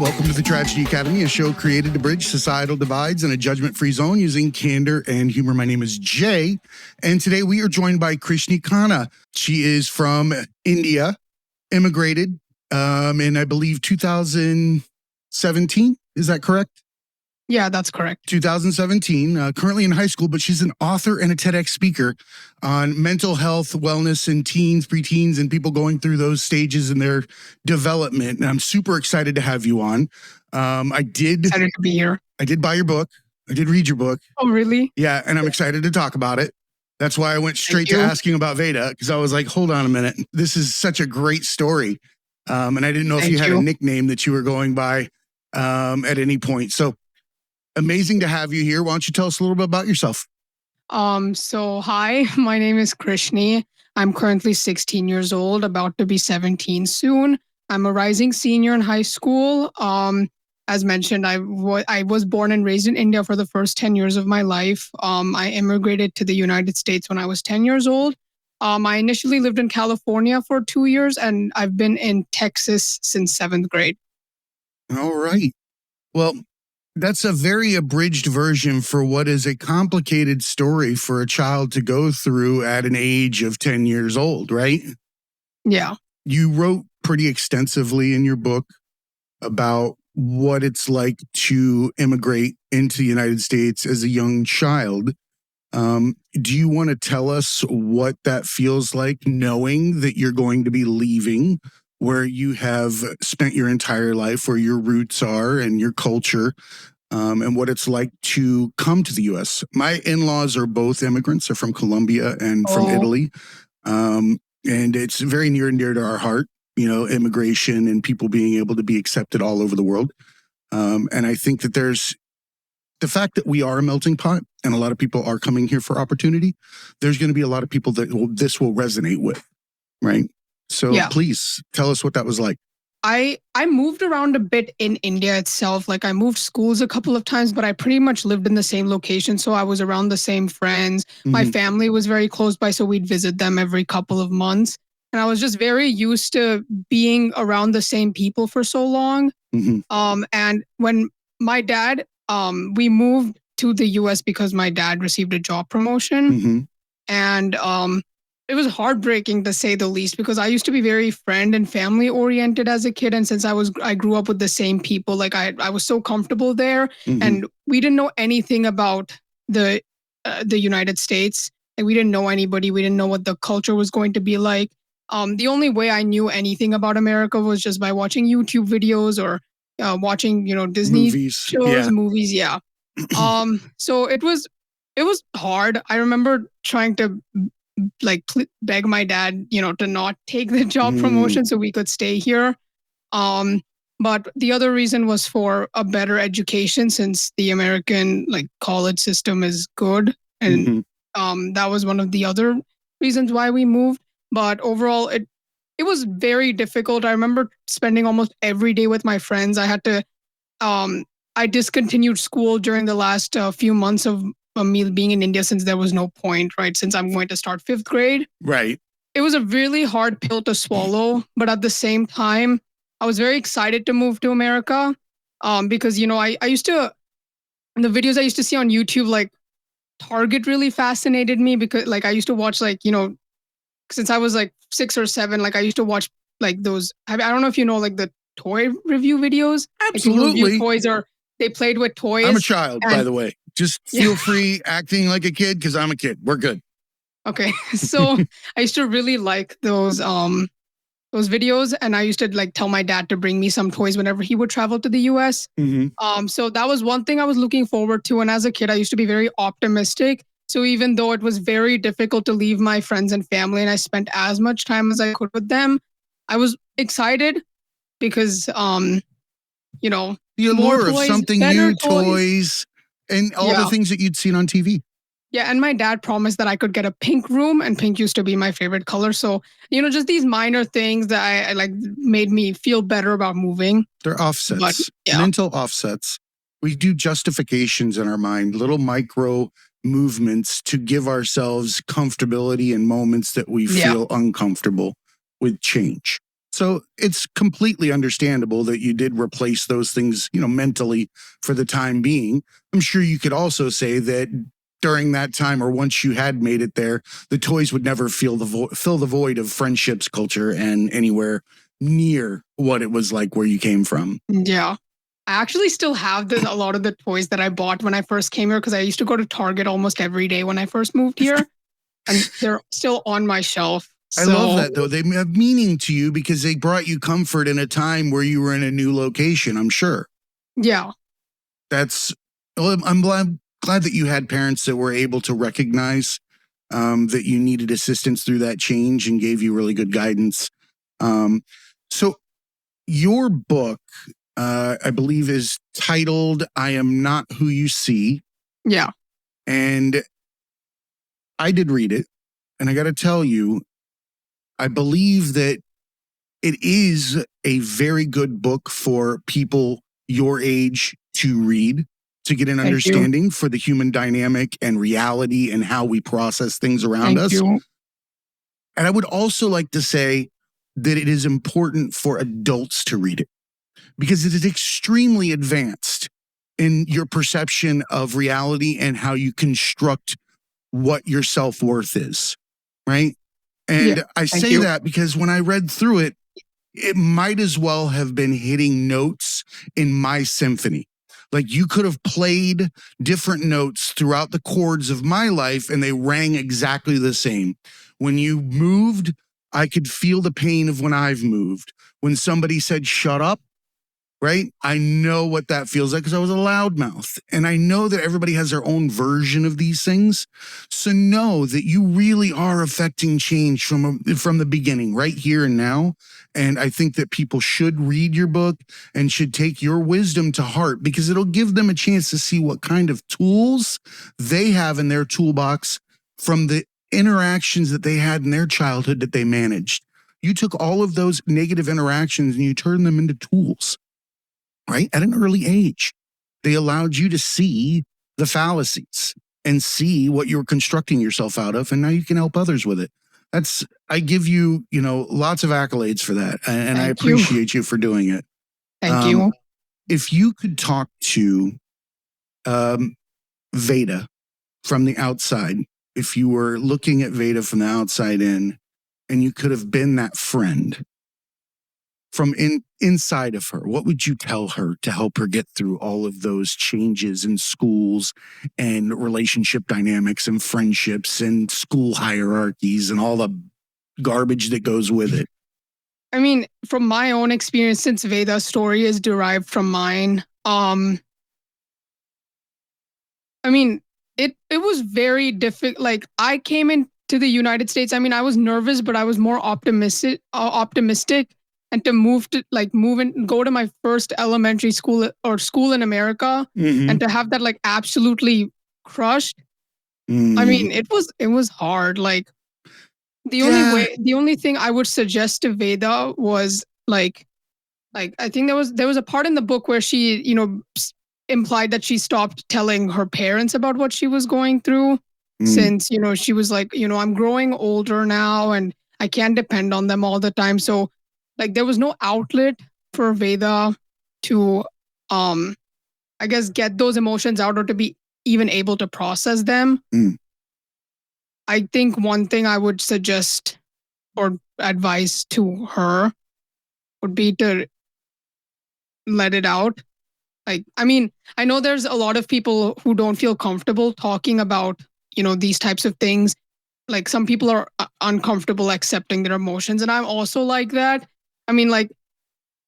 Welcome to the Tragedy Academy, a show created to bridge societal divides in a judgment-free zone using candor and humor. My name is Jay, and today we are joined by Krishnni Khanna. She is from India, immigrated in, I believe, 2017. Is that correct? Yeah, that's correct. 2017, currently in high school, but she's an author and a TEDx speaker on mental health, wellness in teens, preteens, and people going through those stages in their development. And I'm super excited to have you on. Excited to be here. I did buy your book. I did read your book. Oh, really? Yeah, and I'm excited to talk about it. That's why I went straight to asking about Veda, because I was like, hold on a minute. This is such a great story. And I didn't know if you had a nickname that you were going by at any point. So amazing to have you here. Why don't you tell us a little bit about yourself? So hi, my name is Krishnni. I'm currently 16 years old, about to be 17 soon. I'm a rising senior in high school. As mentioned, I was born and raised in India for the first 10 years of my life. I immigrated to the United States when I was 10 years old. I initially lived in California for 2 years, and I've been in Texas since 7th grade. All right. Well, that's a very abridged version for what is a complicated story for a child to go through at an age of 10 years old, right? Yeah. You wrote pretty extensively in your book about what it's like to immigrate into the United States as a young child. Do you want to tell us what that feels like, knowing that you're going to be leaving where you have spent your entire life, where your roots are and your culture, and what it's like to come to the U.S.? My in-laws are both immigrants. They're from Colombia and from Italy. And it's very near and dear to our heart, you know, immigration and people being able to be accepted all over the world. And I think that there's the fact that we are a melting pot and a lot of people are coming here for opportunity. There's going to be a lot of people that this will resonate with, right? So please tell us what that was like. I moved around a bit in India itself. Like I moved schools a couple of times, but I pretty much lived in the same location. So I was around the same friends. My family was very close by, so we'd visit them every couple of months. And I was just very used to being around the same people for so long. And when my dad, we moved to the US because my dad received a job promotion. And it was heartbreaking, to say the least, because I used to be very friend and family oriented as a kid. And since I grew up with the same people, like I was so comfortable there, and we didn't know anything about the United States. Like we didn't know anybody. We didn't know what the culture was going to be like. The only way I knew anything about America was just by watching YouTube videos or watching, Disney movies. Yeah. So it was hard. I remember trying to beg my dad, to not take the job promotion so we could stay here. But the other reason was for a better education, since the American college system is good. And that was one of the other reasons why we moved. But overall, it was very difficult. I remember spending almost every day with my friends. I had to, I discontinued school during the last few months of me being in India, since there was no point, right? Since I'm going to start 5th grade. Right. It was a really hard pill to swallow. But at the same time, I was very excited to move to America because, I used to, the videos I used to see on YouTube, like Target really fascinated me because I used to watch since I was 6 or 7, I used to watch those. I don't know if you know the toy review videos. Absolutely. Review toys, or they played with toys. I'm a child, by the way. Just feel free acting like a kid, because I'm a kid. We're good. Okay. So I used to really like those videos, and I used to tell my dad to bring me some toys whenever he would travel to the US. So that was one thing I was looking forward to. And as a kid, I used to be very optimistic. So even though it was very difficult to leave my friends and family, and I spent as much time as I could with them, I was excited because, the allure of something new, toys, and all the things that you'd seen on TV. Yeah, and my dad promised that I could get a pink room, and pink used to be my favorite color. So, just these minor things that I made me feel better about moving. They're offsets, mental offsets. We do justifications in our mind, little micro movements to give ourselves comfortability in moments that we feel uncomfortable with change. So it's completely understandable that you did replace those things, mentally for the time being. I'm sure you could also say that during that time, or once you had made it there, the toys would never fill the void of friendships, culture, and anywhere near what it was like where you came from. Yeah. I actually still have a lot of the toys that I bought when I first came here because I used to go to Target almost every day when I first moved here, and they're still on my shelf. I love that, though. They have meaning to you because they brought you comfort in a time where you were in a new location, I'm sure. Yeah. I'm glad that you had parents that were able to recognize that you needed assistance through that change and gave you really good guidance. So your book, I believe, is titled I Am Not Who You See. Yeah. And I did read it. And I got to tell you, I believe that it is a very good book for people your age to read, to get an understanding for the human dynamic and reality and how we process things around us. And I would also like to say that it is important for adults to read it because it is extremely advanced in your perception of reality and how you construct what your self-worth is, right? And I say that because when I read through it, it might as well have been hitting notes in my symphony. Like you could have played different notes throughout the chords of my life and they rang exactly the same. When you moved, I could feel the pain of when I've moved. When somebody said, shut up, right? I know what that feels like because I was a loudmouth. And I know that everybody has their own version of these things. So know that you really are affecting change from the beginning, right here and now. And I think that people should read your book and should take your wisdom to heart because it'll give them a chance to see what kind of tools they have in their toolbox from the interactions that they had in their childhood that they managed. You took all of those negative interactions and you turned them into tools. Right? At an early age, they allowed you to see the fallacies and see what you were constructing yourself out of. And now you can help others with it. I give you, lots of accolades for that. And I appreciate you for doing it. Thank you. If you could talk to Veda from the outside, if you were looking at Veda from the outside in, and you could have been that friend from inside of her, what would you tell her to help her get through all of those changes in schools and relationship dynamics and friendships and school hierarchies and all the garbage that goes with it? I mean, from my own experience, since Veda's story is derived from mine, I mean, it was very difficult. Like I came into the United States. I mean, I was nervous, but I was more optimistic. And to move and go to my first elementary school or school in America, and to have that like absolutely crushed. I mean, it was hard. Like the only thing I would suggest to Veda was like I think there was a part in the book where she, implied that she stopped telling her parents about what she was going through since, she was like, I'm growing older now and I can't depend on them all the time. So like there was no outlet for Veda to, I guess, get those emotions out or to be even able to process them. I think one thing I would suggest or advise to her would be to let it out. Like, I mean, I know there's a lot of people who don't feel comfortable talking about, these types of things. Like some people are uncomfortable accepting their emotions. And I'm also like that. I mean, like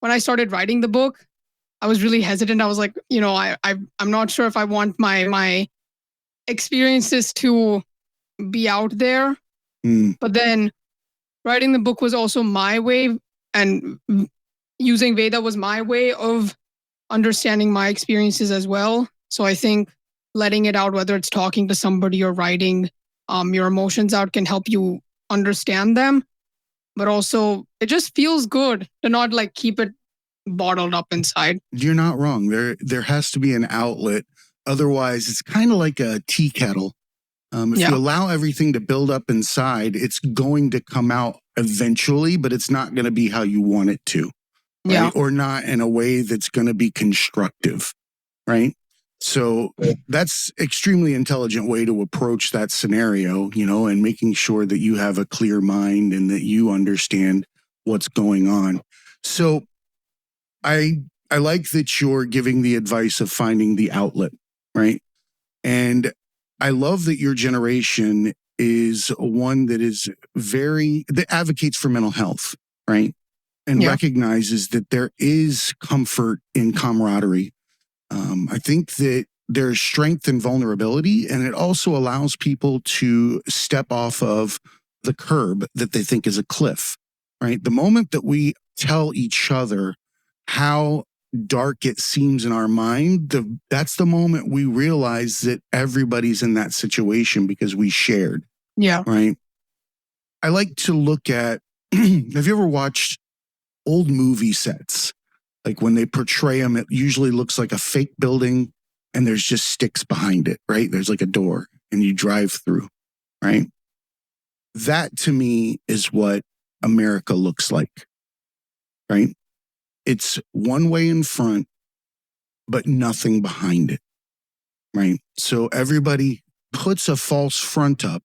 when I started writing the book, I was really hesitant. I was like, I'm not sure if I want my experiences to be out there. But then writing the book was also my way, and using Veda was my way of understanding my experiences as well. So I think letting it out, whether it's talking to somebody or writing your emotions out, can help you understand them. But also, it just feels good to not like keep it bottled up inside. You're not wrong. There has to be an outlet. Otherwise, it's kind of like a tea kettle. If you allow everything to build up inside, it's going to come out eventually, but it's not going to be how you want it to, right? Or not in a way that's going to be constructive, right? So that's extremely intelligent way to approach that scenario, and making sure that you have a clear mind and that you understand what's going on. So I like that you're giving the advice of finding the outlet, right? And I love that your generation is one that advocates for mental health, right? And recognizes that there is comfort in camaraderie. I think that there's strength in vulnerability, and it also allows people to step off of the curb that they think is a cliff, right? The moment that we tell each other how dark it seems in our mind, that's the moment we realize that everybody's in that situation because we shared. Right. I like to look at, have you ever watched old movie sets? Like when they portray them, it usually looks like a fake building and there's just sticks behind it, right? There's like a door and you drive through, right? That to me is what America looks like, right? It's one way in front, but nothing behind it, right? So everybody puts a false front up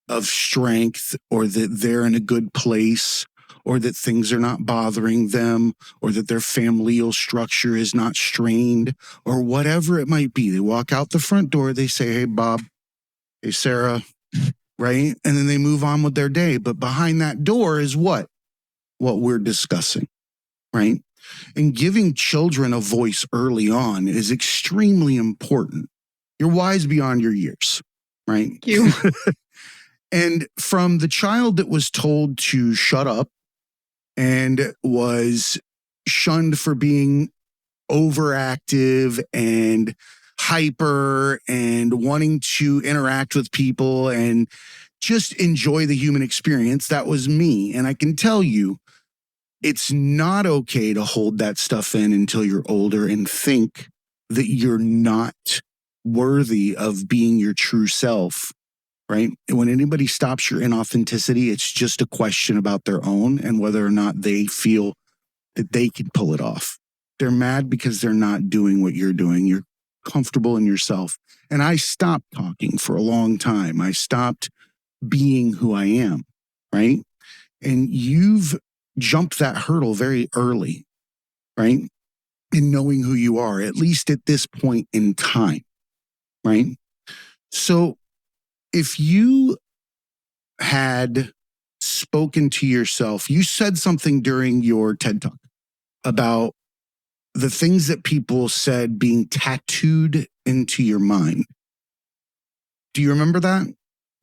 of strength, or that they're in a good place, or that things are not bothering them, or that their familial structure is not strained, or whatever it might be. They walk out the front door, they say, hey, Bob, hey, Sarah, right? And then they move on with their day. But behind that door is what we're discussing, right? And giving children a voice early on is extremely important. You're wise beyond your years, right? Thank you. And from the child that was told to shut up and was shunned for being overactive and hyper and wanting to interact with people and just enjoy the human experience, that was me. And I can tell you, it's not okay to hold that stuff in until you're older and think that you're not worthy of being your true self. Right? When anybody stops your inauthenticity, it's just a question about their own and whether or not they feel that they can pull it off. They're mad because they're not doing what you're doing. You're comfortable in yourself. And I stopped talking for a long time. I stopped being who I am, right? And you've jumped that hurdle very early, right? In knowing who you are, at least at this point in time, right? So if you had spoken to yourself, you said something during your TED Talk about the things that people said being tattooed into your mind. Do you remember that?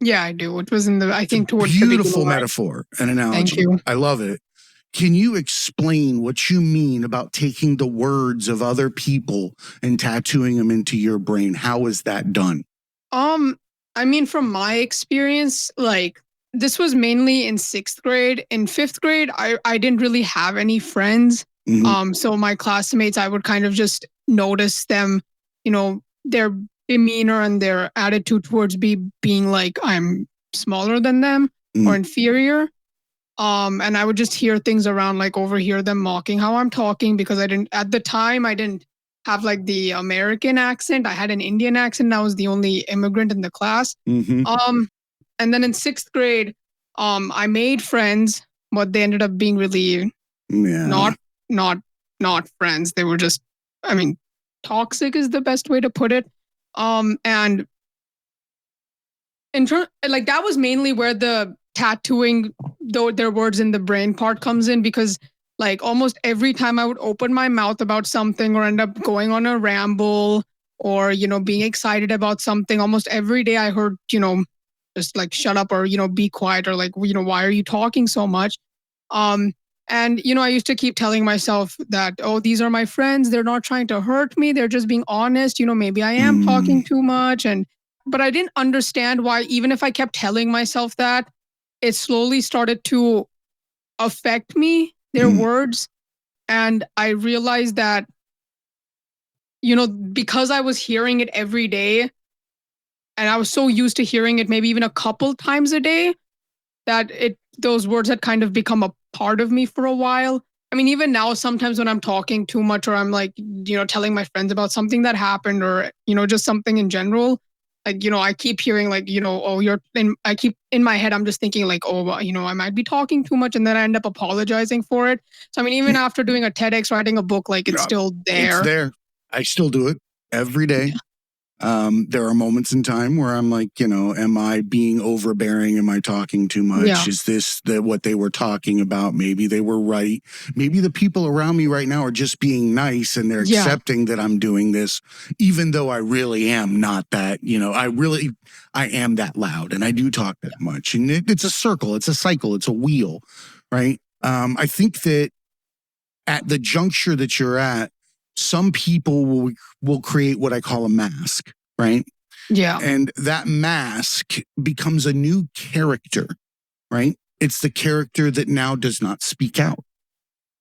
Yeah, I do. It was I think towards the beautiful metaphor and analogy. Thank you. I love it. Can you explain what you mean about taking the words of other people and tattooing them into your brain? How is that done? I mean, from my experience, like this was mainly in 6th grade. In 5th grade, I didn't really have any friends. So my classmates, I would kind of just notice them, their demeanor and their attitude towards me being like I'm smaller than them or inferior. And I would just hear things around, like overhear them mocking how I'm talking, because at the time I didn't have like the American accent. I had an Indian accent. And I was the only immigrant in the class. And then in 6th grade, I made friends, but they ended up being really not friends. They were just, toxic is the best way to put it. And like that was mainly where the tattooing their words in the brain part comes in, because like almost every time I would open my mouth about something or end up going on a ramble or, being excited about something, almost every day I heard, just like shut up or, be quiet, or like, why are you talking so much? And, I used to keep telling myself that, oh, these are my friends. They're not trying to hurt me. They're just being honest. Maybe I am talking too much. But I didn't understand why, even if I kept telling myself that, it slowly started to affect me, their words. And I realized that, because I was hearing it every day and I was so used to hearing it maybe even a couple times a day that those words had kind of become a part of me for a while. I mean, even now, sometimes when I'm talking too much or I'm like, telling my friends about something that happened or, just something in general, like, I keep hearing like, oh, I keep in my head, I'm just thinking like, oh, well, I might be talking too much and then I end up apologizing for it. So, I mean, even after doing a TEDx, writing a book, like it's still It's there. there. I still do it every day. There are moments in time where I'm like, am I being overbearing? Am I talking too much? Yeah. Is this what they were talking about? Maybe they were right. Maybe the people around me right now are just being nice and they're accepting that I'm doing this, even though I really am not that, I am that loud and I do talk that much. And it's a circle, it's a cycle, it's a wheel, right? I think that at the juncture that you're at, some people will create what I call a mask, right? Yeah. And that mask becomes a new character, right? It's the character that now does not speak out.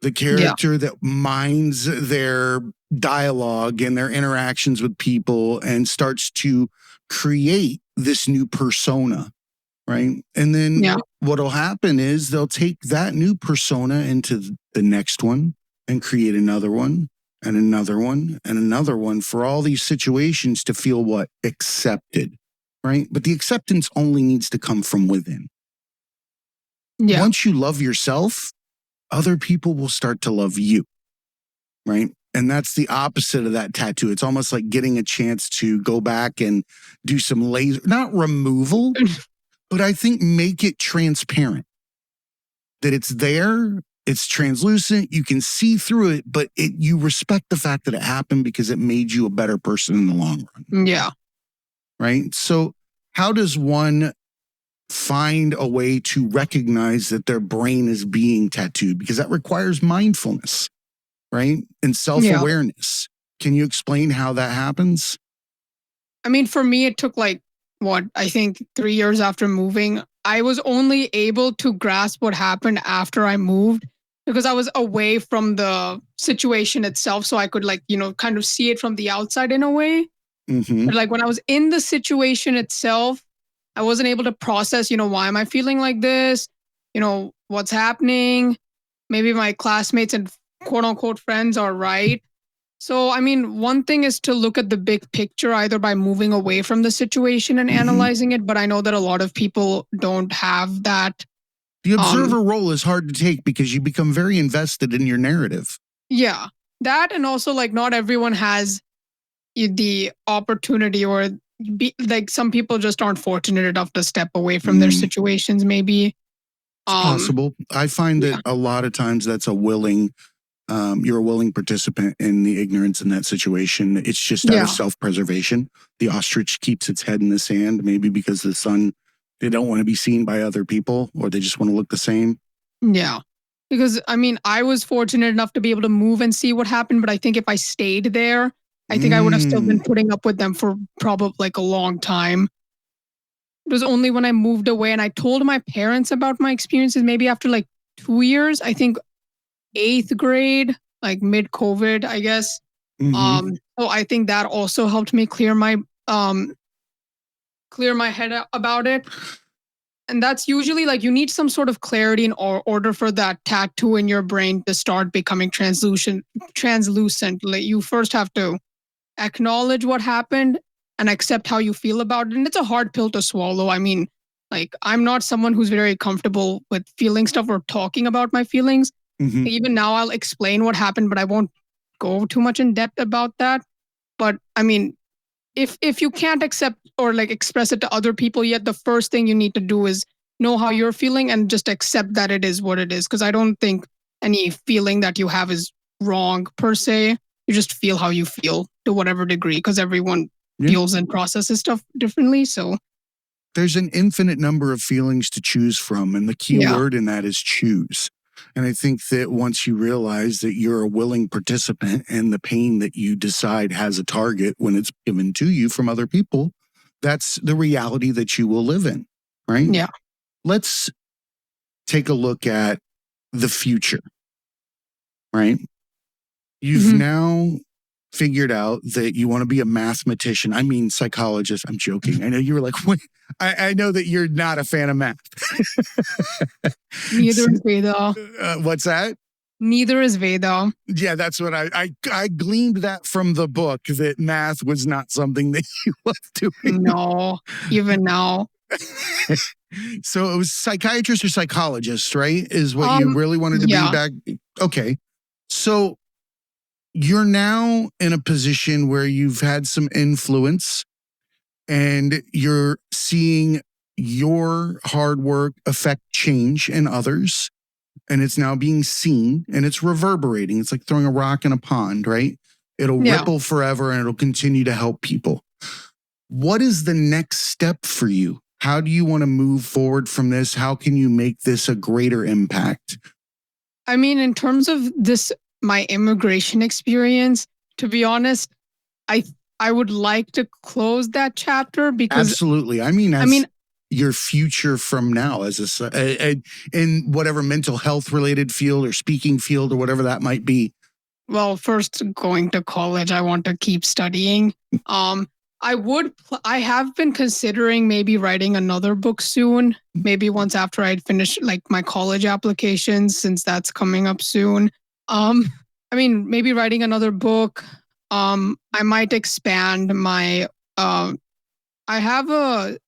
The character that minds their dialogue and their interactions with people and starts to create this new persona, right? And then what'll happen is they'll take that new persona into the next one and create another one and another one and another one for all these situations to feel what? Accepted, right? But the acceptance only needs to come from within. Yeah. Once you love yourself, other people will start to love you, right? And that's the opposite of that tattoo. It's almost like getting a chance to go back and do some laser, not removal, but I think make it transparent. That it's there, it's translucent, you can see through it, but you respect the fact that it happened because it made you a better person in the long run. Yeah. Right? So how does one find a way to recognize that their brain is being tattooed? Because that requires mindfulness, right? And self-awareness. Can you explain how that happens? I mean, for me, it took like, I think 3 years after moving. I was only able to grasp what happened after I moved because I was away from the situation itself. So I could kind of see it from the outside in a way. Mm-hmm. But like when I was in the situation itself, I wasn't able to process, why am I feeling like this? What's happening? Maybe my classmates and quote unquote friends are right. So, I mean, one thing is to look at the big picture, either by moving away from the situation and analyzing it. But I know that a lot of people don't have that. The observer role is hard to take because you become very invested in your narrative. Yeah, that. And also like not everyone has the opportunity or like some people just aren't fortunate enough to step away from their situations, maybe. It's possible. I find that a lot of times that's you're a willing participant in the ignorance in that situation. It's just out of self-preservation. The ostrich keeps its head in the sand, maybe because they don't want to be seen by other people or they just want to look the same. Yeah. Because I mean, I was fortunate enough to be able to move and see what happened, but I think if I stayed there, I think I would have still been putting up with them for probably like a long time. It was only when I moved away and I told my parents about my experiences, maybe after like 2 years, I think 8th grade, like mid-COVID, I guess. So I think that also helped me clear my head about it. And that's usually like you need some sort of clarity in order for that tattoo in your brain to start becoming translucent. Like you first have to acknowledge what happened and accept how you feel about it. And it's a hard pill to swallow. I mean, like I'm not someone who's very comfortable with feeling stuff or talking about my feelings. Even now I'll explain what happened, but I won't go too much in depth about that. But I mean, if you can't accept or like express it to other people yet, the first thing you need to do is know how you're feeling and just accept that it is what it is. Because I don't think any feeling that you have is wrong per se. You just feel how you feel to whatever degree, because everyone feels and processes stuff differently. So there's an infinite number of feelings to choose from, and the key word in that is choose. And I think that once you realize that you're a willing participant and the pain that you decide has a target when it's given to you from other people, that's the reality that you will live in, right? Yeah. Let's take a look at the future, right? You've now figured out that you want to be a mathematician. I mean, psychologist. I'm joking. I know you were like, wait, I know that you're not a fan of math. Neither is Veda. What's that? Neither is Veda. Yeah, that's what I gleaned that from the book, that math was not something that you loved doing. No, even now. So it was psychiatrist or psychologist, right? Is what you really wanted to be back. Okay. So you're now in a position where you've had some influence and you're seeing your hard work affect change in others. And it's now being seen and it's reverberating. It's like throwing a rock in a pond, right? It'll ripple forever and it'll continue to help people. What is the next step for you? How do you want to move forward from this? How can you make this a greater impact? I mean, in terms of this, my immigration experience, to be honest, I would like to close that chapter because absolutely. I mean, your future from now as in whatever mental health related field or speaking field or whatever that might be. Well, first going to college, I want to keep studying. I have been considering maybe writing another book soon, maybe once after I'd finish like my college applications, since that's coming up soon. I mean, maybe writing another book. I might expand my, I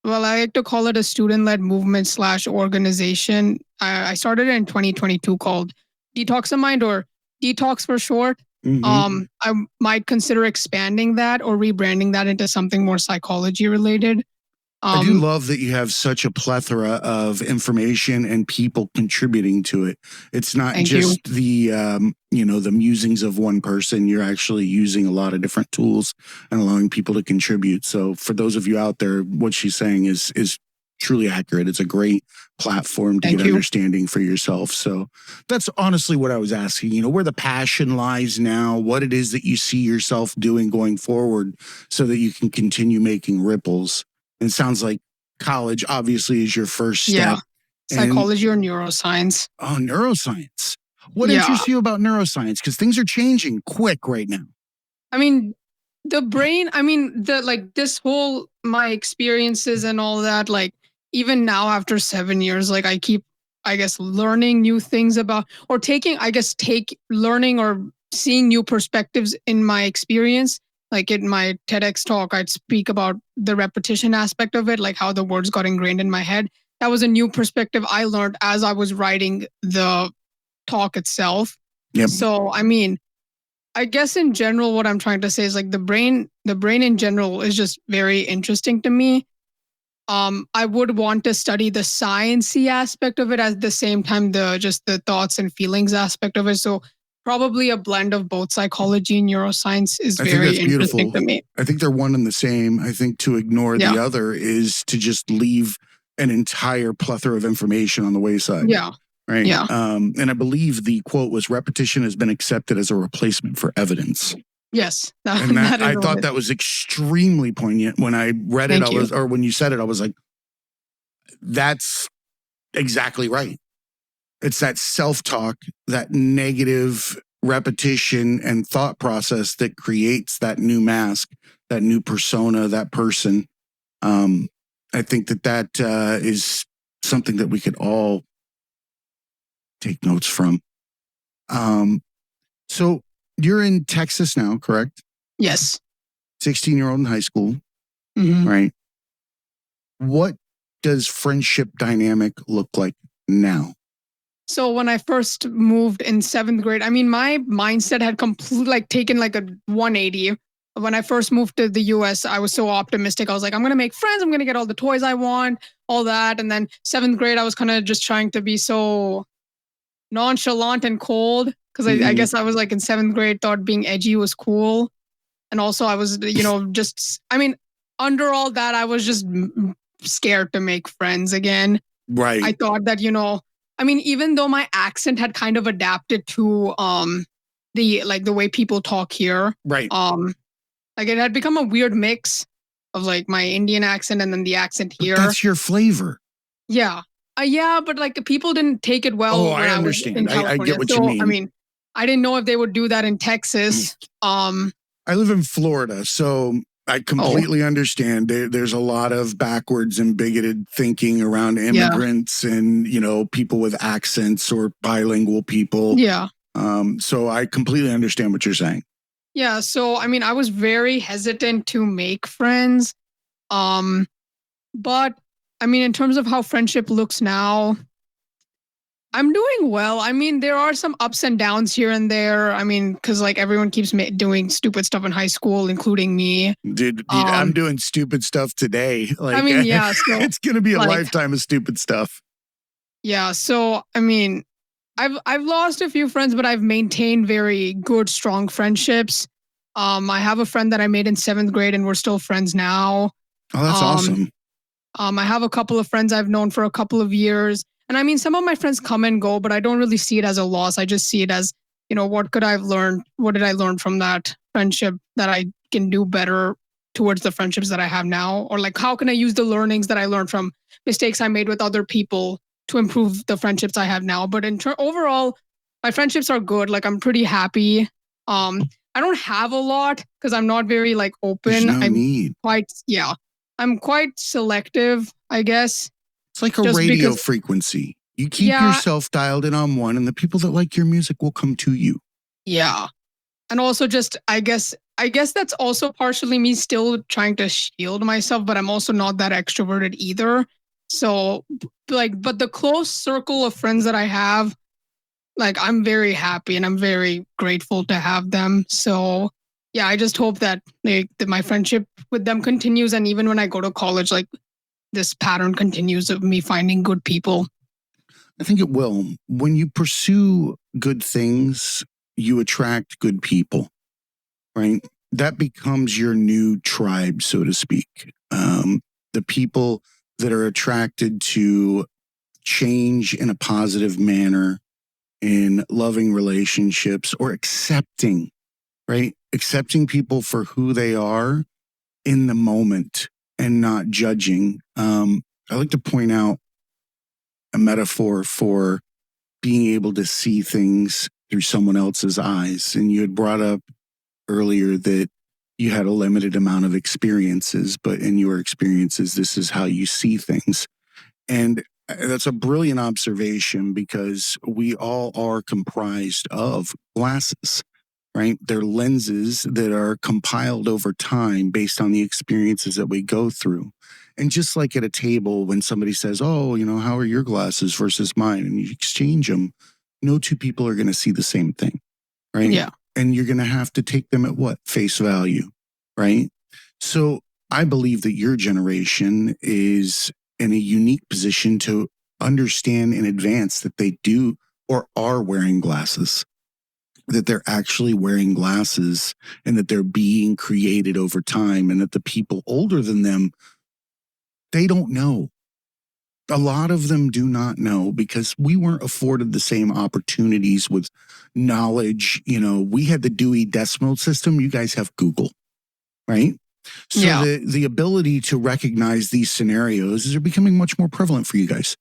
like to call it a student-led movement / organization. I started it in 2022 called Detoximind, or Detox for short. I might consider expanding that or rebranding that into something more psychology related. I do love that you have such a plethora of information and people contributing to it. It's not just the, the musings of one person. You're actually using a lot of different tools and allowing people to contribute. So for those of you out there, what she's saying is truly accurate. It's a great platform to get understanding for yourself. So that's honestly what I was asking, where the passion lies now, what it is that you see yourself doing going forward so that you can continue making ripples. And it sounds like college obviously is your first step. Yeah. Psychology or neuroscience. Oh, neuroscience. What interests you about neuroscience? Because things are changing quick right now. I mean, the brain, this whole, my experiences and all that, like, even now after 7 years, like I keep, learning new things about, or learning or seeing new perspectives in my experience. Like in my TEDx talk, I'd speak about the repetition aspect of it, like how the words got ingrained in my head. That was a new perspective I learned as I was writing the talk itself. Yep. So, I mean, I guess in general, what I'm trying to say is like the brain in general is just very interesting to me. I would want to study the sciencey aspect of it at the same time, the thoughts and feelings aspect of it. So probably a blend of both psychology and neuroscience is very interesting to me. I think they're one and the same. I think to ignore the other is to just leave an entire plethora of information on the wayside. Yeah. Right. Yeah. And I believe the quote was, repetition has been accepted as a replacement for evidence. Yes. I thought that was extremely poignant. When I read it, or when you said it, I was like, that's exactly right. It's that self-talk, that negative repetition and thought process that creates that new mask, that new persona, that person. I think that is something that we could all take notes from. So you're in Texas now, correct? Yes. 16-year-old in high school, right? What does friendship dynamic look like now? So when I first moved in 7th grade, I mean, my mindset had taken like a 180. When I first moved to the US, I was so optimistic. I was like, I'm going to make friends. I'm going to get all the toys I want, all that. And then 7th grade, I was kind of just trying to be so nonchalant and cold. Because I guess I was like in 7th grade, thought being edgy was cool. And also I was, under all that, I was just scared to make friends again. Right. I thought that, even though my accent had kind of adapted to the way people talk here. Right. It had become a weird mix of like my Indian accent and then the accent here. But that's your flavor. Yeah. But like people didn't take it well. Oh, I understand. I get what you mean. I mean, I didn't know if they would do that in Texas. I live in Florida, so I completely understand. There's a lot of backwards and bigoted thinking around immigrants and, people with accents or bilingual people. Yeah. So I completely understand what you're saying. Yeah. So, I mean, I was very hesitant to make friends. But I mean, in terms of how friendship looks now, I'm doing well. I mean, there are some ups and downs here and there. I mean, because like everyone keeps doing stupid stuff in high school, including me. Dude, I'm doing stupid stuff today. Like, I mean, yeah. So it's going to be a like, lifetime of stupid stuff. Yeah. So, I mean, I've lost a few friends, but I've maintained very good, strong friendships. I have a friend that I made in 7th grade, and we're still friends now. Oh, that's awesome. I have a couple of friends I've known for a couple of years. And I mean, some of my friends come and go, but I don't really see it as a loss. I just see it as, what could I have learned? What did I learn from that friendship that I can do better towards the friendships that I have now? Or like, how can I use the learnings that I learned from mistakes I made with other people to improve the friendships I have now? But overall, my friendships are good. Like, I'm pretty happy. I don't have a lot because I'm not very like open. There's no need. I'm quite selective, I guess. It's like a radio frequency. You keep yourself dialed in on one, and the people that like your music will come to you. Yeah. And also just, I guess that's also partially me still trying to shield myself, but I'm also not that extroverted either. So but the close circle of friends that I have, like, I'm very happy and I'm very grateful to have them. So yeah, I just hope that that my friendship with them continues. And even when I go to college, like, this pattern continues of me finding good people. I think it will. When you pursue good things, you attract good people, right? That becomes your new tribe, so to speak. The people that are attracted to change in a positive manner, in loving relationships, or accepting, right? Accepting people for who they are in the moment and not judging. I like to point out a metaphor for being able to see things through someone else's eyes. And you had brought up earlier that you had a limited amount of experiences, but in your experiences, this is how you see things. And that's a brilliant observation because we all are comprised of glasses, right? They're lenses that are compiled over time based on the experiences that we go through. And just like at a table, when somebody says, oh, how are your glasses versus mine? And you exchange them, no two people are going to see the same thing, right? Yeah. And you're going to have to take them at what? Face value, right? So I believe that your generation is in a unique position to understand in advance that they do or are wearing glasses, that they're actually wearing glasses and that they're being created over time, and that the people older than them, they don't know. A lot of them do not know because we weren't afforded the same opportunities with knowledge. We had the Dewey Decimal System. You guys have Google, right? So the ability to recognize these scenarios are becoming much more prevalent for you guys.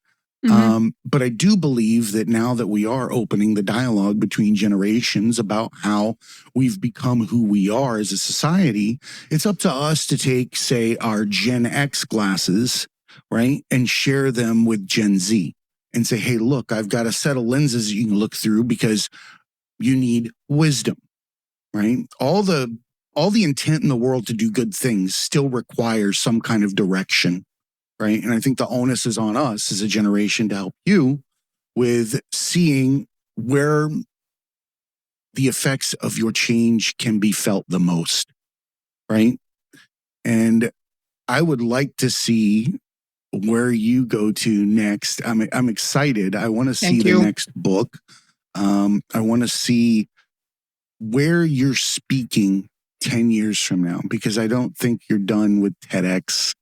Mm-hmm. But I do believe that now that we are opening the dialogue between generations about how we've become who we are as a society, it's up to us to take, say, our Gen X glasses, right, and share them with Gen Z and say, hey, look, I've got a set of lenses you can look through because you need wisdom, right? All the intent in the world to do good things still requires some kind of direction. Right. And I think the onus is on us as a generation to help you with seeing where the effects of your change can be felt the most. Right. And I would like to see where you go to next. I'm excited. I want to see the next book. I want to see where you're speaking 10 years from now, because I don't think you're done with TEDx.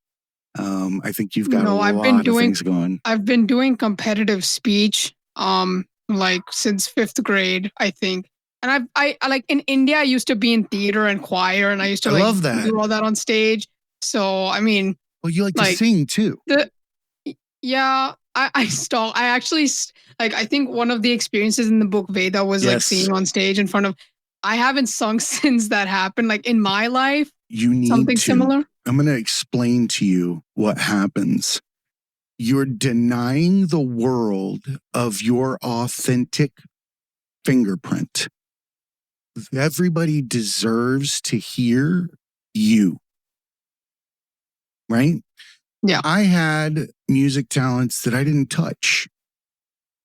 I think you've got a lot of things going. I've been doing competitive speech, like since 5th grade, I think. And I like in India, I used to be in theater and choir, and I used to love that. do all that on stage. So, I mean, well, you like to sing too. I actually, like, I think one of the experiences in the book Veda was like singing on stage in front of I haven't sung since that happened. Like in my life, You need something to. similar. I'm going to explain to you what happens. You're denying the world of your authentic fingerprint. Everybody deserves to hear you, right? Yeah. I had music talents that I didn't touch.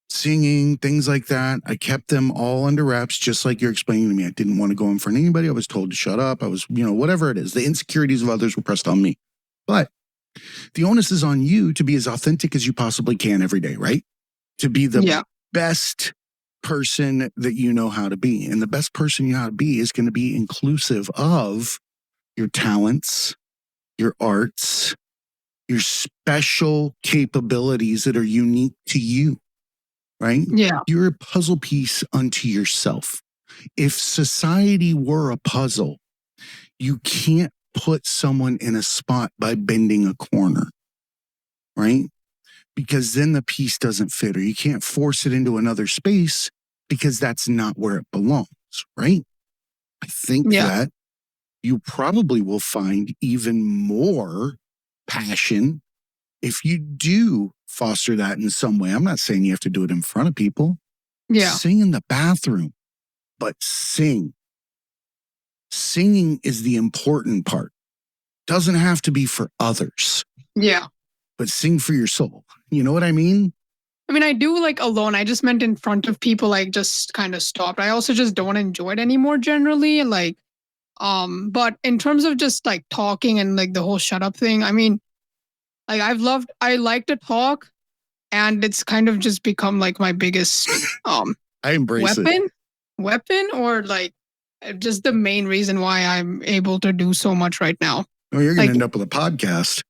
Singing, things like that. I kept them all under wraps, just like you're explaining to me. I didn't want to go in front of anybody. I was told to shut up. I was, whatever it is. The insecurities of others were pressed on me. But the onus is on you to be as authentic as you possibly can every day, right? To be the best person that you know how to be. And the best person you know how to be is going to be inclusive of your talents, your arts, your special capabilities that are unique to you, right? Yeah. You're a puzzle piece unto yourself. If society were a puzzle, you can't put someone in a spot by bending a corner, right? Because then the piece doesn't fit, or you can't force it into another space because that's not where it belongs, right? I think that you probably will find even more passion if you do foster that in some way. I'm not saying you have to do it in front of people. Yeah. Sing in the bathroom, but sing. Singing is the important part. Doesn't have to be for others. Yeah. But sing for your soul. You know what I mean? I mean, I do like alone. I just meant in front of people, like just kind of stopped. I also just don't enjoy it anymore generally. Like, but in terms of just like talking and like the whole shut up thing, I mean, like I like to talk, and it's kind of just become like my biggest I embrace weapon, or like just the main reason why I'm able to do so much right now. Oh, you're going to end up with a podcast.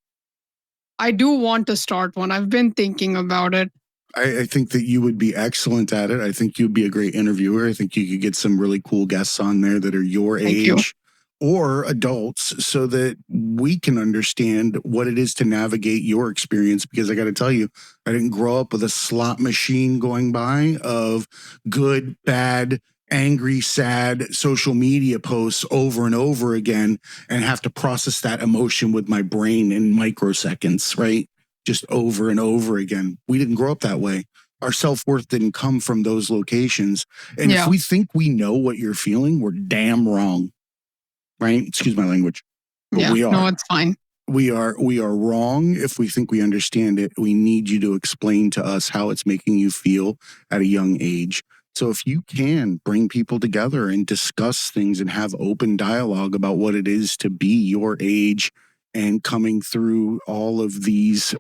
I do want to start one. I've been thinking about it. I think that you would be excellent at it. I think you'd be a great interviewer. I think you could get some really cool guests on there that are your age or adults, so that we can understand what it is to navigate your experience. Because I got to tell you, I didn't grow up with a slot machine going by of good, bad, angry, sad social media posts over and over again and have to process that emotion with my brain in microseconds, right? Just over and over again. We didn't grow up that way. Our self-worth didn't come from those locations. And if we think we know what you're feeling, we're damn wrong. Right? Excuse my language. But we are. No, it's fine. We are wrong if we think we understand it. We need you to explain to us how it's making you feel at a young age. So if you can bring people together and discuss things and have open dialogue about what it is to be your age and coming through all of these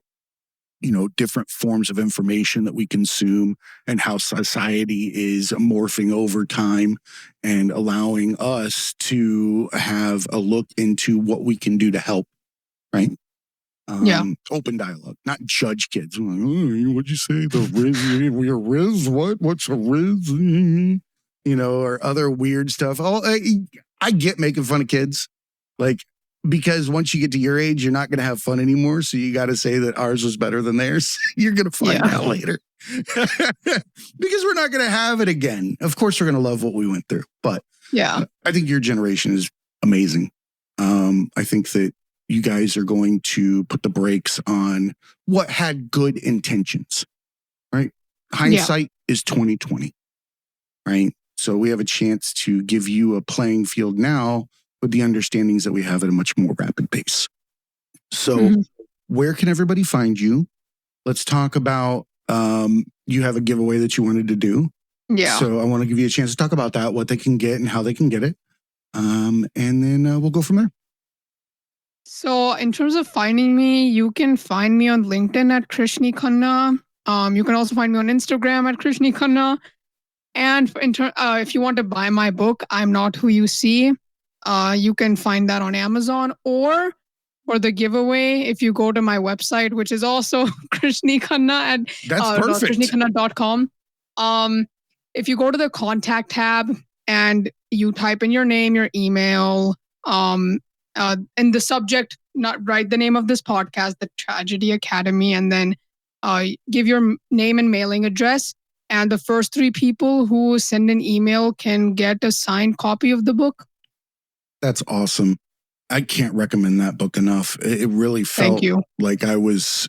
different forms of information that we consume and how society is morphing over time and allowing us to have a look into what we can do to help, right? Open dialogue, not judge kids. What'd you say? The Riz? We're Riz? What? What's a Riz? Or other weird stuff. I get making fun of kids. Because once you get to your age, you're not going to have fun anymore. So you got to say that ours was better than theirs. You're going to find out later. Because we're not going to have it again. Of course, we're going to love what we went through. But I think your generation is amazing. I think that you guys are going to put the brakes on what had good intentions, right? Hindsight is 2020, right? So we have a chance to give you a playing field now with the understandings that we have at a much more rapid pace. So where can everybody find you? Let's talk about, you have a giveaway that you wanted to do. Yeah. So I want to give you a chance to talk about that, what they can get and how they can get it. And then we'll go from there. So in terms of finding me, you can find me on LinkedIn at Krishnni Khanna. You can also find me on Instagram at Krishnni Khanna. And if you want to buy my book, I'm Not Who You See, you can find that on Amazon, or for the giveaway, if you go to my website, which is also Krishnni Khanna at KrishniKhanna.com. If you go to the contact tab and you type in your name, your email, and the subject, write the name of this podcast, The Tragedy Academy, and then give your name and mailing address, And the first 3 people who send an email can get a signed copy of the book. That's awesome. I can't recommend that book enough. It really Thank felt you. like I was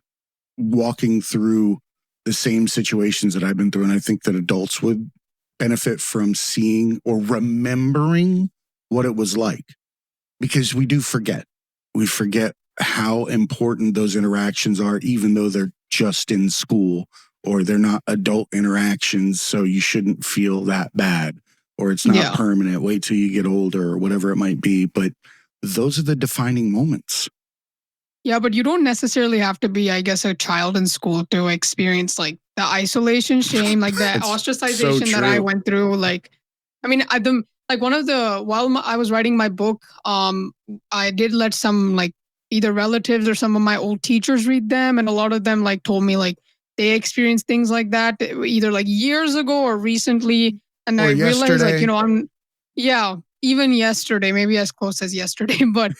walking through the same situations that I've been through. And I think that adults would benefit from seeing or remembering what it was like, because we do forget. We forget how important those interactions are, even though they're just in school or they're not adult interactions. So you shouldn't feel that bad, or it's not permanent. Wait till you get older or whatever it might be. But those are the defining moments. Yeah, but you don't necessarily have to be, I guess, a child in school to experience like the isolation, shame, like the ostracization that I went through. Like, I mean, while I was writing my book, I did let some like either relatives or some of my old teachers read them, and a lot of them like told me like they experienced things like that either like years ago or recently, and I realized like even yesterday, maybe as close as yesterday, but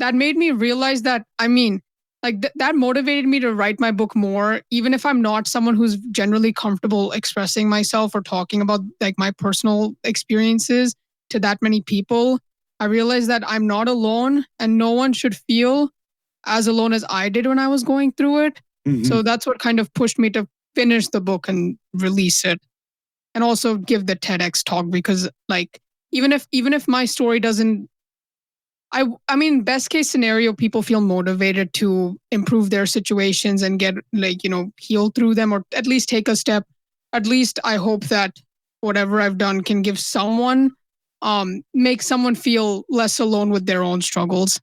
that made me realize that, I mean, like that motivated me to write my book more, even if I'm not someone who's generally comfortable expressing myself or talking about like my personal experiences to that many people. I realized that I'm not alone and no one should feel as alone as I did when I was going through it. Mm-hmm. So that's what kind of pushed me to finish the book and release it. And also give the TEDx talk, because like even if my story doesn't, I mean, best case scenario, people feel motivated to improve their situations and get like, heal through them, or at least take a step. At least I hope that whatever I've done can give someone, make someone feel less alone with their own struggles.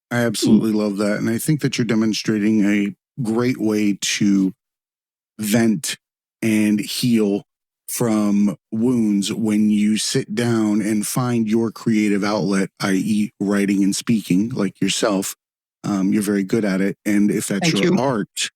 I absolutely love that. And I think that you're demonstrating a great way to vent and heal from wounds when you sit down and find your creative outlet, i.e. writing and speaking, like yourself. You're very good at it. And if that's your art,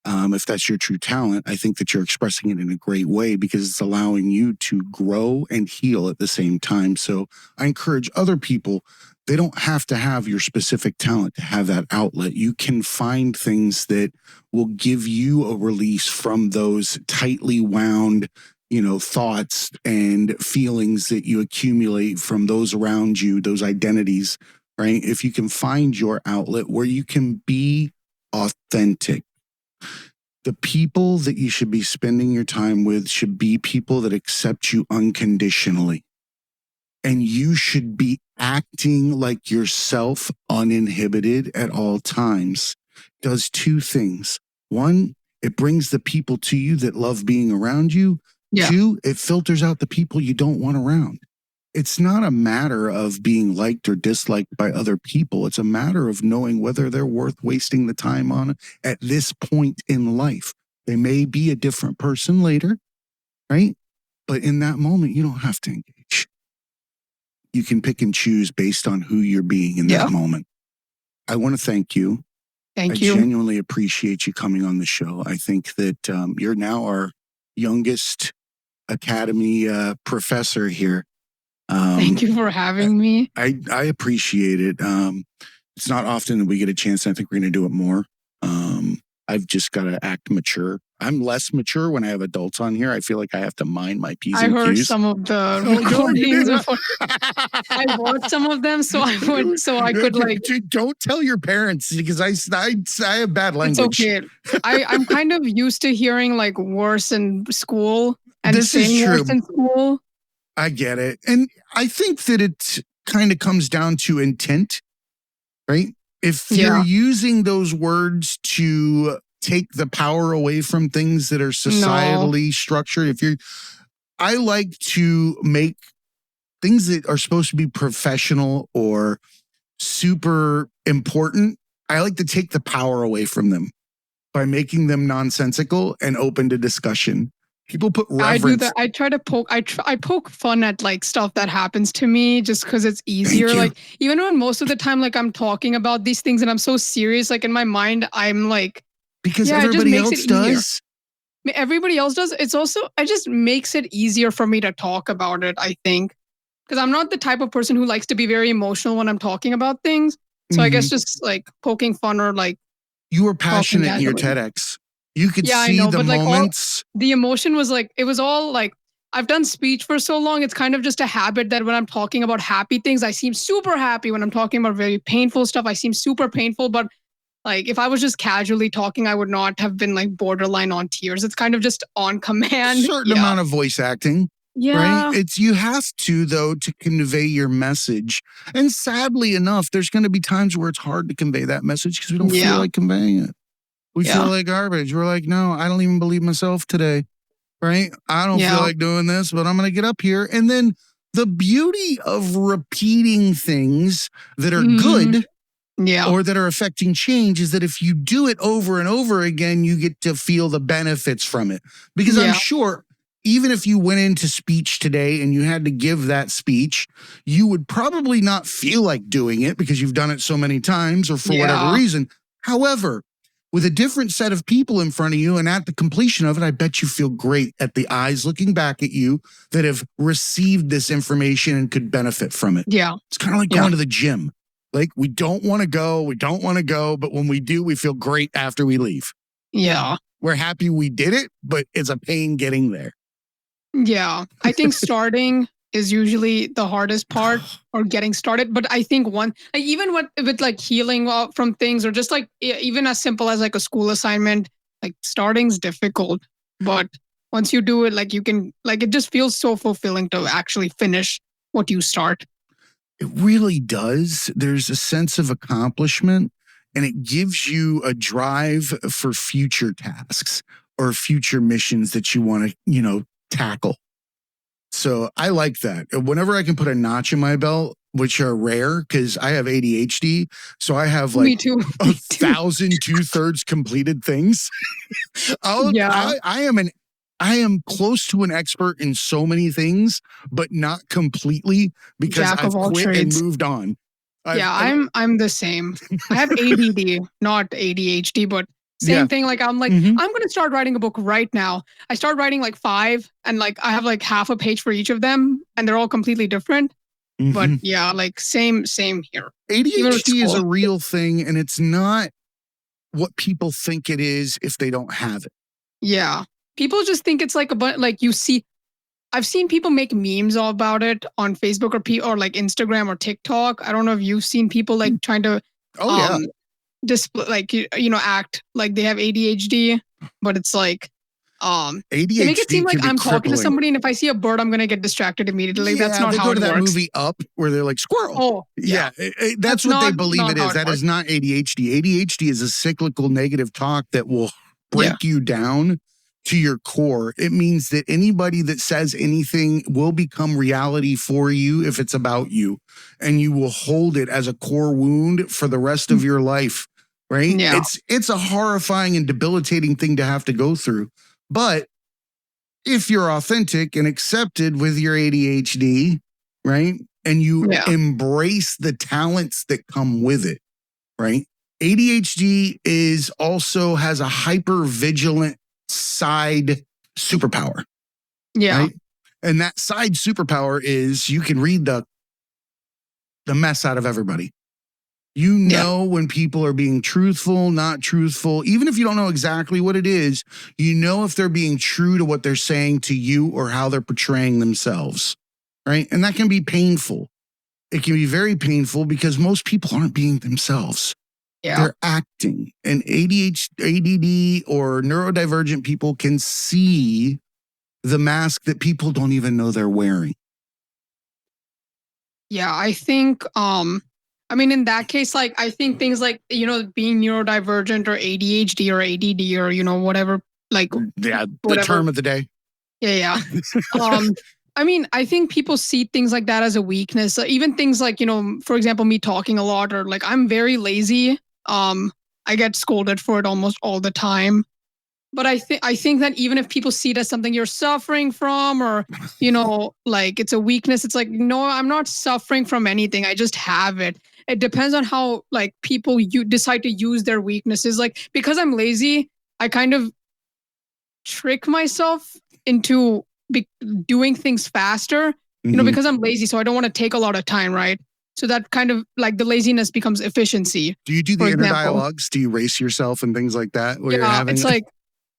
if that's your true talent, I think that you're expressing it in a great way, because it's allowing you to grow and heal at the same time. So I encourage other people, they don't have to have your specific talent to have that outlet. You can find things that will give you a release from those tightly wound, thoughts and feelings that you accumulate from those around you, those identities, right? If you can find your outlet where you can be authentic, the people that you should be spending your time with should be people that accept you unconditionally. And you should be acting like yourself, uninhibited at all times. Does 2 things. 1, it brings the people to you that love being around you. 2, it filters out the people you don't want around. It's not a matter of being liked or disliked by other people. It's a matter of knowing whether they're worth wasting the time on at this point in life. They may be a different person later, right? But in that moment, you don't have to engage. You can pick and choose based on who you're being in that moment. I want to thank you. Thank you. I genuinely appreciate you coming on the show. I think that you're now our youngest Academy professor here. Thank you for having me. I appreciate it. It's not often that we get a chance, and I think we're going to do it more. I've just got to act mature. I'm less mature when I have adults on here. I feel like I have to mind my P's and Q's. I heard some of the recordings before. I watched some of them, so I could like. Don't tell your parents, because I have bad language. It's okay. I'm kind of used to hearing like worse in school and saying worse in school. I get it. And I think that it kind of comes down to intent, right? If you're using those words to take the power away from things that are societally structured, I like to make things that are supposed to be professional or super important, I like to take the power away from them by making them nonsensical and open to discussion. People put reverence. I do that. I try to poke. I poke fun at like stuff that happens to me just because it's easier. Like even when most of the time, like I'm talking about these things and I'm so serious, like in my mind, I'm like, because everybody else does. Everybody else does. It's also, it just makes it easier for me to talk about it, I think, because I'm not the type of person who likes to be very emotional when I'm talking about things. So I guess just like poking fun or like. You were passionate in your TEDx. You could Yeah, I see know, the but like moments. the emotion was like, it was all like, I've done speech for so long. It's kind of just a habit that when I'm talking about happy things, I seem super happy. When I'm talking about very painful stuff, I seem super painful. But like if I was just casually talking, I would not have been like borderline on tears. It's kind of just on command. Certain Yeah. amount of voice acting. Right? Yeah. You have to, though, to convey your message. And sadly enough, there's going to be times where it's hard to convey that message because we don't feel Yeah. like conveying it. We feel Yeah. like garbage. We're like, no, I don't even believe myself today. Right? I don't feel Yeah. like doing this, but I'm going to get up here. And then the beauty of repeating things that are good Yeah. or that are affecting change is that if you do it over and over again, you get to feel the benefits from it. Because I'm Yeah. sure even if you went into speech today and you had to give that speech, you would probably not feel like doing it because you've done it so many times or for whatever Yeah. reason. However, with a different set of people in front of you and at the completion of it, I bet you feel great at the eyes looking back at you that have received this information and could benefit from it. Yeah. It's kind of like going to the gym. Like we don't want to go, but when we do, we feel great after we leave. Yeah. We're happy we did it, but it's a pain getting there. Yeah. I think starting is usually the hardest part or getting started. But I think even with like healing from things or just like even as simple as like a school assignment, like starting's difficult. But once you do it, like you can, like it just feels so fulfilling to actually finish what you start. It really does. There's a sense of accomplishment and it gives you a drive for future tasks or future missions that you want to, tackle. So I like that. Whenever I can put a notch in my belt, which are rare because I have ADHD. So I have like Me too. 1,000 2/3 completed things. Yeah. I am close to an expert in so many things, but not completely because Jack I've of all quit trades. and moved on. I'm the same. I have ADD, not ADHD, but same thing. Like I'm Mhm. I'm gonna start writing a book right now. I start writing like 5, and like I have like half a page for each of them, and they're all completely different. But Mhm. yeah, like same here. Even with ADHD is a school. real thing, and it's not what people think it is if they don't have it. Yeah, people just think it's like like you see. I've seen people make memes all about it on Facebook or like Instagram or TikTok. I don't know if you've seen people like trying to Oh yeah. display like act like they have ADHD, but it's like they make it seem ADHD like can be I'm talking to crippling. somebody, and if I see a bird, I'm gonna get distracted immediately. That's not they how go it to that works. movie Up where they're like squirrel. Oh, yeah. That's what they not believe it how is. it That works. is not ADHD. ADHD is a cyclical negative talk that will Yeah. break you down to your core. It means that anybody that says anything will become reality for you if it's about you, and you will hold it as a core wound for the rest of your life. Right? Yeah. It's a horrifying and debilitating thing to have to go through. But if you're authentic and accepted with your ADHD, right? And you embrace the talents that come with it, right? ADHD also has a hyper vigilant side superpower. Yeah. Right? And that side superpower is you can read the mess out of everybody. You know when people are being truthful, not truthful. Even if you don't know exactly what it is, you know if they're being true to what they're saying to you or how they're portraying themselves, right? And that can be painful. It can be very painful because most people aren't being themselves. Yeah. They're acting. And ADD or neurodivergent people can see the mask that people don't even know they're wearing. Yeah, I think I mean, in that case, like I think things like being neurodivergent or ADHD or ADD or whatever, like the whatever term of the day. Yeah. I mean, I think people see things like that as a weakness. Even things like for example, me talking a lot or like I'm very lazy. I get scolded for it almost all the time. But I think that even if people see it as something you're suffering from or, like it's a weakness, it's like, no, I'm not suffering from anything. I just have it. It depends on how like people you decide to use their weaknesses. Like because I'm lazy, I kind of trick myself into doing things faster, because I'm lazy. So I don't want to take a lot of time, right? So that kind of like the laziness becomes efficiency. Do you do the inner dialogues? Do you race yourself and things like that? Yeah, it's like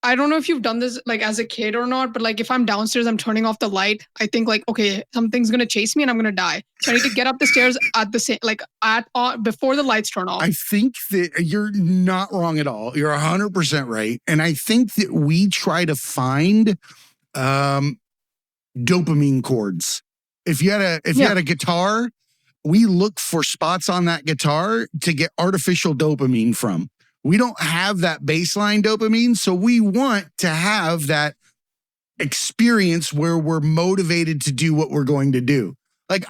I don't know if you've done this like as a kid or not, but like if I'm downstairs, I'm turning off the light. I think like, okay, something's gonna chase me and I'm gonna die. So I need to get up the stairs at the same before the lights turn off. I think that you're not wrong at all. You're 100% right. And I think that we try to find dopamine chords. If you had a guitar, we look for spots on that guitar to get artificial dopamine from. We don't have that baseline dopamine, so we want to have that experience where we're motivated to do what we're going to do. Like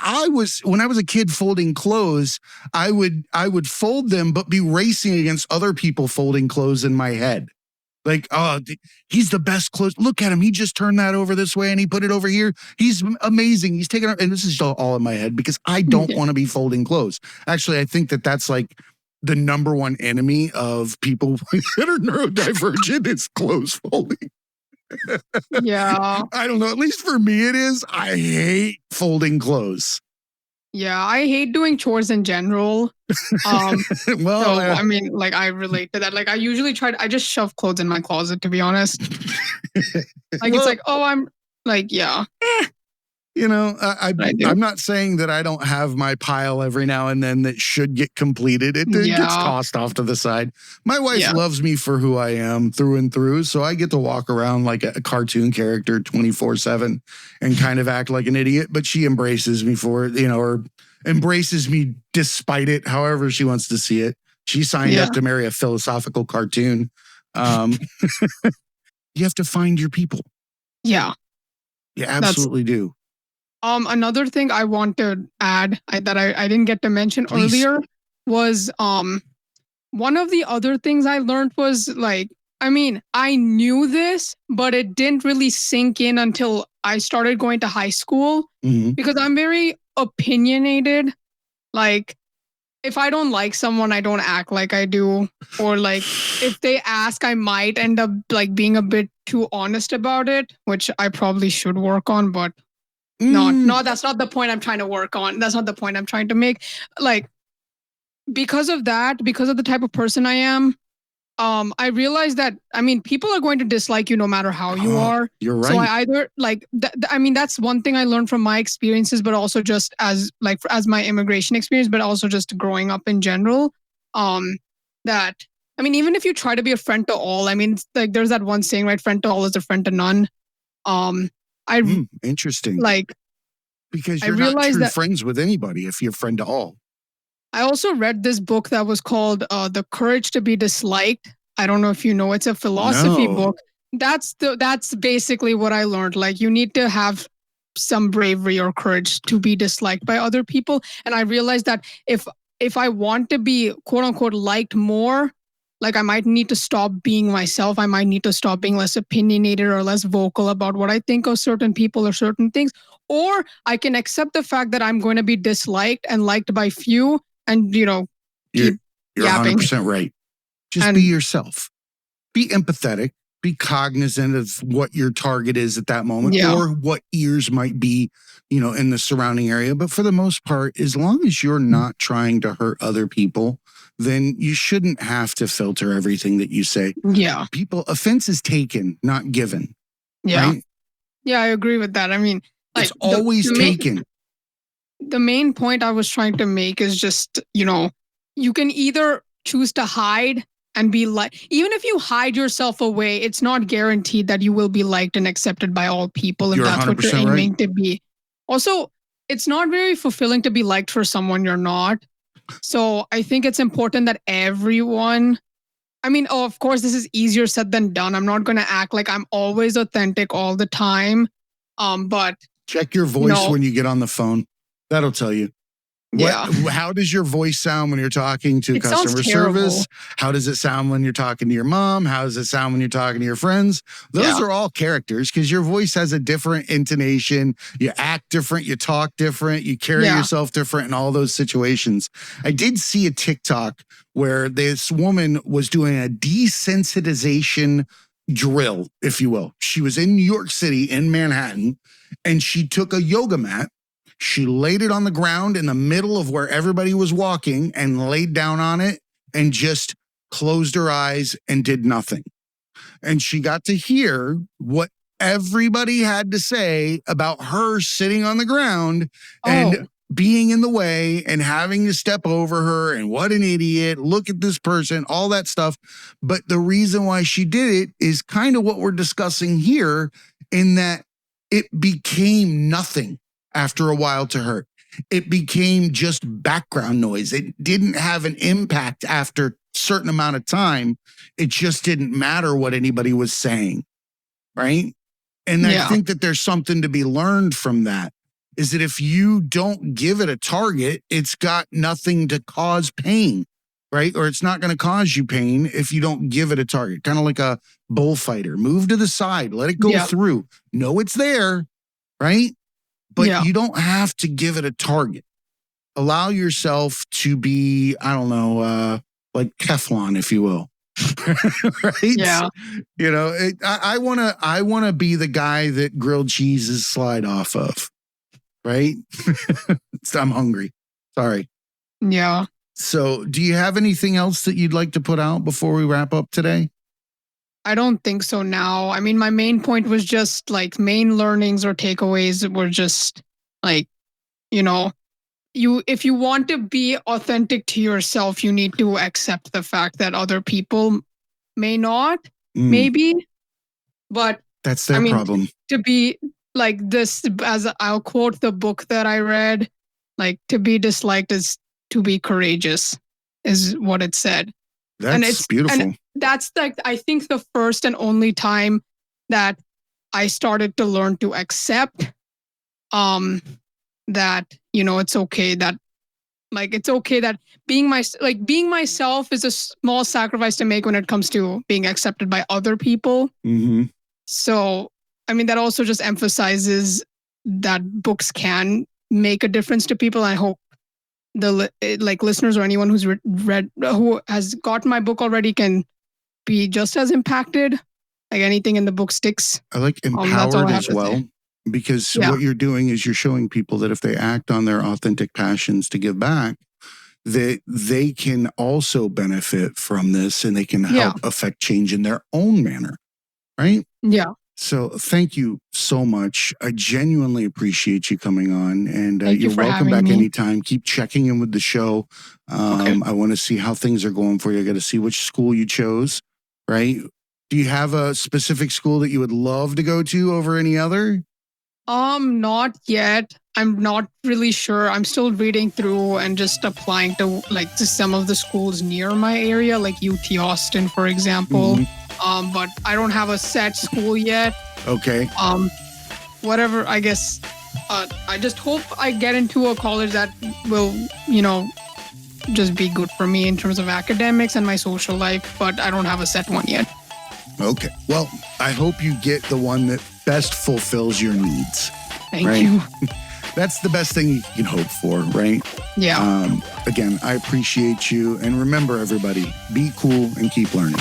when I was a kid folding clothes, I would fold them, but be racing against other people folding clothes in my head. Like, oh, he's the best clothes. Look at him. He just turned that over this way and he put it over here. He's amazing. He's taking it. And this is all in my head because I don't want to be folding clothes. Actually, I think that that's like the number one enemy of people that are neurodivergent is clothes folding. Yeah. I don't know. At least for me, it is. I hate folding clothes. Yeah, I hate doing chores in general. Well, so, I mean, like I relate to that. Like I usually I just shove clothes in my closet, to be honest. Like it's like, oh, I'm like, yeah. You know, I'm not saying that I don't have my pile every now and then that should get completed. It gets tossed off to the side. My wife loves me for who I am through and through. So I get to walk around like a cartoon character 24/7 and kind of act like an idiot. But she embraces me for it, or embraces me despite it, however she wants to see it. She signed up to marry a philosophical cartoon. You have to find your people. Yeah. You absolutely do. Another thing I want to add that I didn't get to mention earlier was one of the other things I learned was like, I mean, I knew this, but it didn't really sink in until I started going to high school because I'm very opinionated. Like, if I don't like someone, I don't act like I do. Or like, if they ask, I might end up like being a bit too honest about it, which I probably should work on, but no, that's not the point I'm trying to work on. That's not the point I'm trying to make. Like, because of that, because of the type of person I am, I realized that, I mean, people are going to dislike you no matter how you are. You're right. So I either like, I mean, that's one thing I learned from my experiences, but also just as my immigration experience, but also just growing up in general. That, I mean, even if you try to be a friend to all, I mean, like there's that one saying, right? Friend to all is a friend to none. Interesting. Like, because you're not true friends with anybody if you're friend to all. I also read this book that was called The Courage to be Disliked. I don't know if you know, it's a philosophy book. That's basically what I learned. Like, you need to have some bravery or courage to be disliked by other people. And I realized that if I want to be quote unquote liked more, like I might need to stop being myself. I might need to stop being less opinionated or less vocal about what I think of certain people or certain things. Or I can accept the fact that I'm going to be disliked and liked by few and, you're keep yapping. 100% right. Just be yourself. Be empathetic. Be cognizant of what your target is at that moment or what ears might be, in the surrounding area. But for the most part, as long as you're not trying to hurt other people, then you shouldn't have to filter everything that you say. Yeah. Offense is taken, not given. Yeah. Right? Yeah, I agree with that. I mean, like, it's always taken. The main point I was trying to make is just, you can either choose to hide and be like, even if you hide yourself away, it's not guaranteed that you will be liked and accepted by all people. And that's what you're aiming to be. Also, it's not very fulfilling to be liked for someone you're not. So I think it's important that everyone, I mean, of course, this is easier said than done. I'm not going to act like I'm always authentic all the time. But check your voice when you get on the phone. That'll tell you. How does your voice sound when you're talking to customer service? How does it sound when you're talking to your mom? How does it sound when you're talking to your friends? Those are all characters because your voice has a different intonation. You act different. You talk different. You carry yourself different in all those situations. I did see a TikTok where this woman was doing a desensitization drill, if you will. She was in New York City, in Manhattan, and she took a yoga mat. She laid it on the ground in the middle of where everybody was walking and laid down on it and just closed her eyes and did nothing. And she got to hear what everybody had to say about her sitting on the ground and being in the way and having to step over her and what an idiot, look at this person, all that stuff. But the reason why she did it is kind of what we're discussing here, in that it became nothing after a while to her. It became just background noise. It didn't have an impact after a certain amount of time. It just didn't matter what anybody was saying, right? And I think that there's something to be learned from that, is that if you don't give it a target, it's got nothing to cause pain, right? Or it's not going to cause you pain if you don't give it a target. Kind of like a bullfighter. Move to the side, let it go through. Know it's there, right? But you don't have to give it a target. Allow yourself to be, I don't know, like Teflon, if you will. Right? Yeah. You know, I want to be the guy that grilled cheeses slide off of. Right? I'm hungry. Sorry. Yeah. So do you have anything else that you'd like to put out before we wrap up today? I don't think so now. I mean, my main point was just like main learnings or takeaways were just like, you know, if you want to be authentic to yourself, you need to accept the fact that other people may not, maybe, but that's their problem. To be like this, as I'll quote the book that I read, like, to be disliked is to be courageous, is what it said. That's beautiful. And that's like, I think the first and only time that I started to learn to accept that, you know, it's okay that, like, it's okay that being myself is a small sacrifice to make when it comes to being accepted by other people. Mm-hmm. So, I mean, that also just emphasizes that books can make a difference to people. I hope the listeners or anyone who's who has gotten my book already can be just as impacted. Like, anything in the book sticks. I like empowered as well, because what you're doing is you're showing people that if they act on their authentic passions to give back, that they can also benefit from this, and they can help affect change in their own manner. Right? Yeah. So thank you so much. I genuinely appreciate you coming on, and you're welcome back anytime. Keep checking in with the show. I want to see how things are going for you. I got to see which school you chose, right? Do you have a specific school that you would love to go to over any other? Not yet. I'm not really sure. I'm still reading through and just applying to some of the schools near my area, like UT Austin, for example. But I don't have a set school yet. Okay. Whatever, I guess. I just hope I get into a college that will, you know, just be good for me in terms of academics and my social life, but I don't have a set one yet. Okay. Well, I hope you get the one that best fulfills your needs. Thank you. That's the best thing you can hope for, right? Yeah. Again, I appreciate you. And remember, everybody, be cool and keep learning.